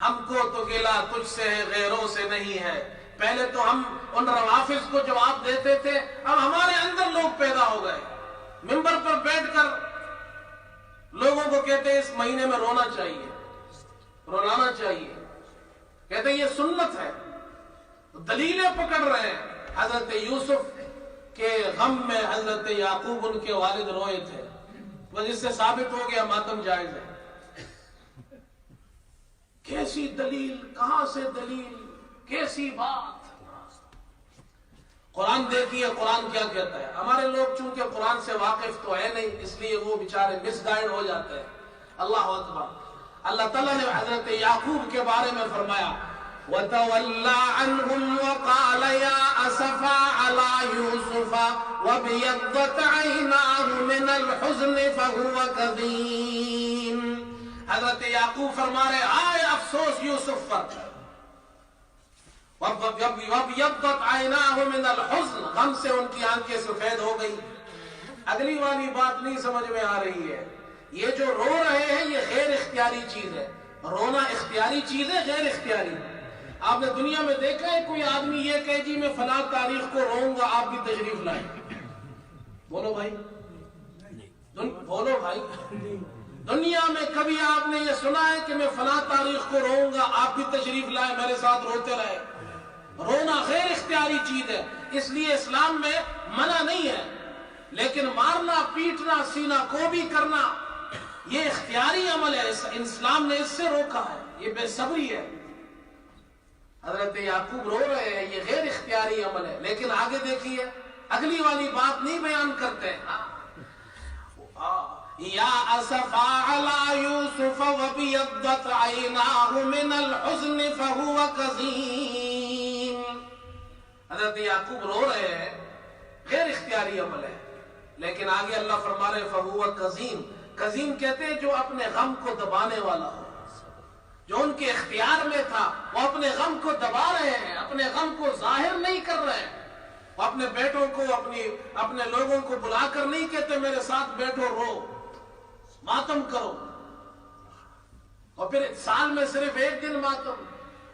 ہم کو تو گلا تجھ سے ہے غیروں سے نہیں ہے. پہلے تو ہم ان روافض کو جواب دیتے تھے، اب ہمارے اندر لوگ پیدا ہو گئے. منبر پر بیٹھ کر لوگوں کو کہتے ہیں اس مہینے میں رونا چاہیے، رلانا چاہیے، کہتے ہیں یہ سنت ہے. دلیلیں پکڑ رہے ہیں. حضرت یوسف کے غم میں حضرت یعقوب ان کے والد روئے تھے، بس اس سے ثابت ہو گیا ماتم جائز ہے. کیسی دلیل، کہاں سے دلیل، کیسی بات. قرآن دیکھیے قرآن کیا کہتا ہے. ہمارے لوگ چونکہ قرآن سے واقف تو ہے نہیں، اس لیے وہ بیچارے مس گائیڈ ہو جاتے ہیں. اللہ اکبر. اللہ تعالیٰ نے حضرت یعقوب کے بارے میں فرمایا وَتَوَلَّى عَنْهُمْ وَقَالَ يَا أَسَفَا عَلَى يُوسُفَ وَابْيَضَّتْ عَيْنَاهُ مِنَ الْحُزْنِ فَهُوَ كَظِيمٌ. حضرت یعقوب فرما رہے آئے افسوس یوسف پر. وَابْيَضَّتْ عَيْنَاهُ مِنَ الْحُزْنِ، غم سے ان کی آنکھیں سفید ہو گئی. اگلی والی بات نہیں سمجھ میں آ رہی ہے. یہ جو رو رہے ہیں یہ غیر اختیاری چیز ہے. رونا اختیاری چیز ہے، غیر اختیاری. آپ نے دنیا میں دیکھا ہے کوئی آدمی یہ کہے جی میں فلاں تاریخ کو روؤں گا، آپ بھی تشریف لائیں؟ بولو بھائی، بولو بھائی. دنیا میں کبھی آپ نے یہ سنا ہے کہ میں فلاں تاریخ کو روؤں گا، آپ بھی تشریف لائیں میرے ساتھ روتے رہے؟ رونا غیر اختیاری چیز ہے، اس لیے اسلام میں منع نہیں ہے. لیکن مارنا، پیٹنا، سینہ کو بھی کرنا یہ اختیاری عمل ہے. اسلام نے اس سے روکا ہے، یہ بے صبری ہے. حضرت یعقوب رو رہے ہیں، یہ غیر اختیاری عمل ہے. لیکن آگے دیکھیے اگلی والی بات نہیں بیان کرتے. یا اسفا علی یوسف وابیضت عیناہ من الحزن فہو کظیم. حضرت یعقوب رو رہے ہیں، غیر اختیاری عمل ہے. لیکن آگے اللہ فرما رہے فہو کظیم. کظیم کہتے ہیں جو اپنے غم کو دبانے والا ہو، جو ان کے اختیار میں تھا وہ اپنے غم کو دبا رہے ہیں، اپنے غم کو ظاہر نہیں کر رہے ہیں. وہ اپنے بیٹوں کو، اپنے لوگوں کو بلا کر نہیں کہتے میرے ساتھ بیٹھو رو ماتم کرو، اور پھر سال میں صرف ایک دن ماتم.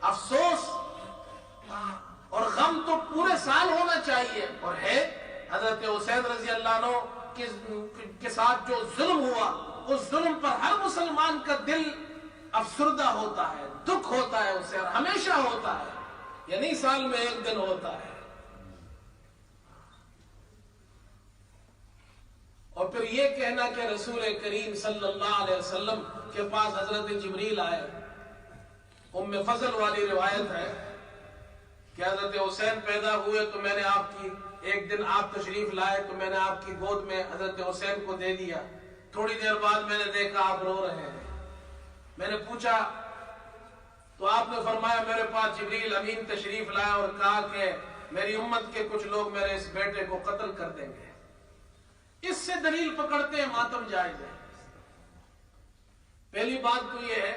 افسوس اور غم تو پورے سال ہونا چاہیے. اور ہے حضرت حسین رضی اللہ عنہ کے ساتھ جو ظلم ہوا، اس ظلم پر ہر مسلمان کا دل افسردہ ہوتا ہے، دکھ ہوتا ہے اسے، اور ہمیشہ ہوتا ہے، یہ نہیں سال میں ایک دن ہوتا ہے. اور پھر یہ کہنا کہ رسول کریم صلی اللہ علیہ وسلم کے پاس حضرت جبریل آئے. ام فضل والی روایت ہے کہ حضرت حسین پیدا ہوئے تو میں نے آپ کی، ایک دن آپ تشریف لائے تو میں نے آپ کی گود میں حضرت حسین کو دے دیا. تھوڑی دیر بعد میں نے دیکھا آپ رو رہے ہیں. میں نے پوچھا تو آپ نے فرمایا میرے پاس جبریل امین تشریف لایا اور کہا کہ میری امت کے کچھ لوگ میرے اس بیٹے کو قتل کر دیں گے. اس سے دلیل پکڑتے ہیں ماتم جائز ہے. پہلی بات تو یہ ہے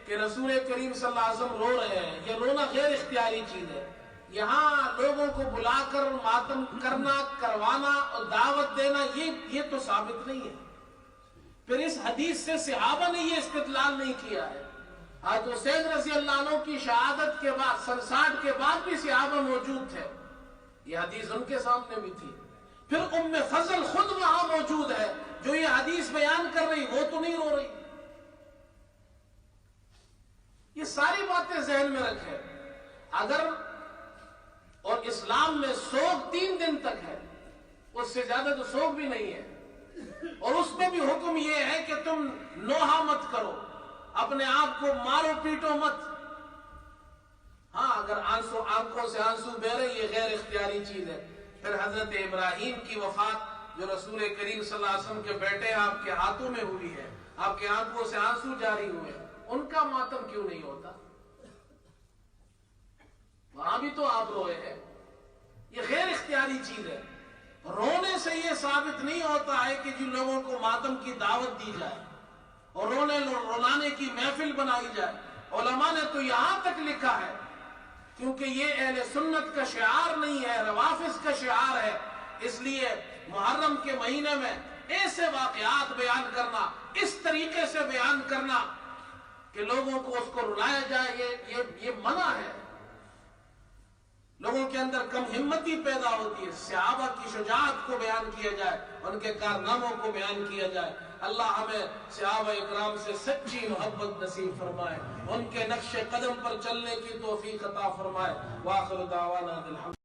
کہ رسول کریم صلی اللہ علیہ وسلم رو رہے ہیں، یہ رونا غیر اختیاری چیز ہے. یہاں لوگوں کو بلا کر ماتم کرنا، کروانا اور دعوت دینا یہ تو ثابت نہیں ہے. پھر اس حدیث سے صحابہ نے یہ استدلال نہیں کیا ہے. حضرت حسین رضی اللہ عنہ کی شہادت کے بعد 67 کے بعد بھی صحابہ موجود تھے، یہ حدیث ان کے سامنے بھی تھی. پھر ام فضل خود وہاں موجود ہے جو یہ حدیث بیان کر رہی، وہ تو نہیں رو رہی. یہ ساری باتیں ذہن میں رکھیں. اگر اور اسلام میں سوگ 3 دن تک ہے، اس سے زیادہ تو سوگ بھی نہیں ہے. اور اس میں بھی حکم یہ ہے کہ تم نوحہ مت کرو، اپنے آپ کو مارو پیٹو مت. ہاں اگر آنکھوں سے آنسو بہ رہے یہ غیر اختیاری چیز ہے. پھر حضرت ابراہیم کی وفات جو رسول کریم صلی اللہ علیہ وسلم کے بیٹے آپ کے ہاتھوں میں ہوئی ہے، آپ کے آنکھوں سے آنسو جاری ہوئے، ان کا ماتم کیوں نہیں ہوتا؟ وہاں بھی تو آپ روئے ہیں. یہ غیر اختیاری چیز ہے. رونے سے یہ ثابت نہیں ہوتا ہے کہ جن لوگوں کو ماتم کی دعوت دی جائے اور رلانے کی محفل بنائی جائے. علماء نے تو یہاں تک لکھا ہے، کیونکہ یہ اہل سنت کا شعار نہیں ہے، روافض کا شعار ہے، اس لیے محرم کے مہینے میں ایسے واقعات بیان کرنا، اس طریقے سے بیان کرنا کہ لوگوں کو اس کو رلایا جائے، یہ منع ہے۔ لوگوں کے اندر کم ہمتی پیدا ہوتی ہے۔ صحابہ کی شجاعت کو بیان کیا جائے، ان کے کارناموں کو بیان کیا جائے۔ اللہ ہمیں صحابہ اکرام سے سچی محبت نصیب فرمائے، ان کے نقش قدم پر چلنے کی توفیق عطا فرمائے۔ وآخر دعوانا الحمد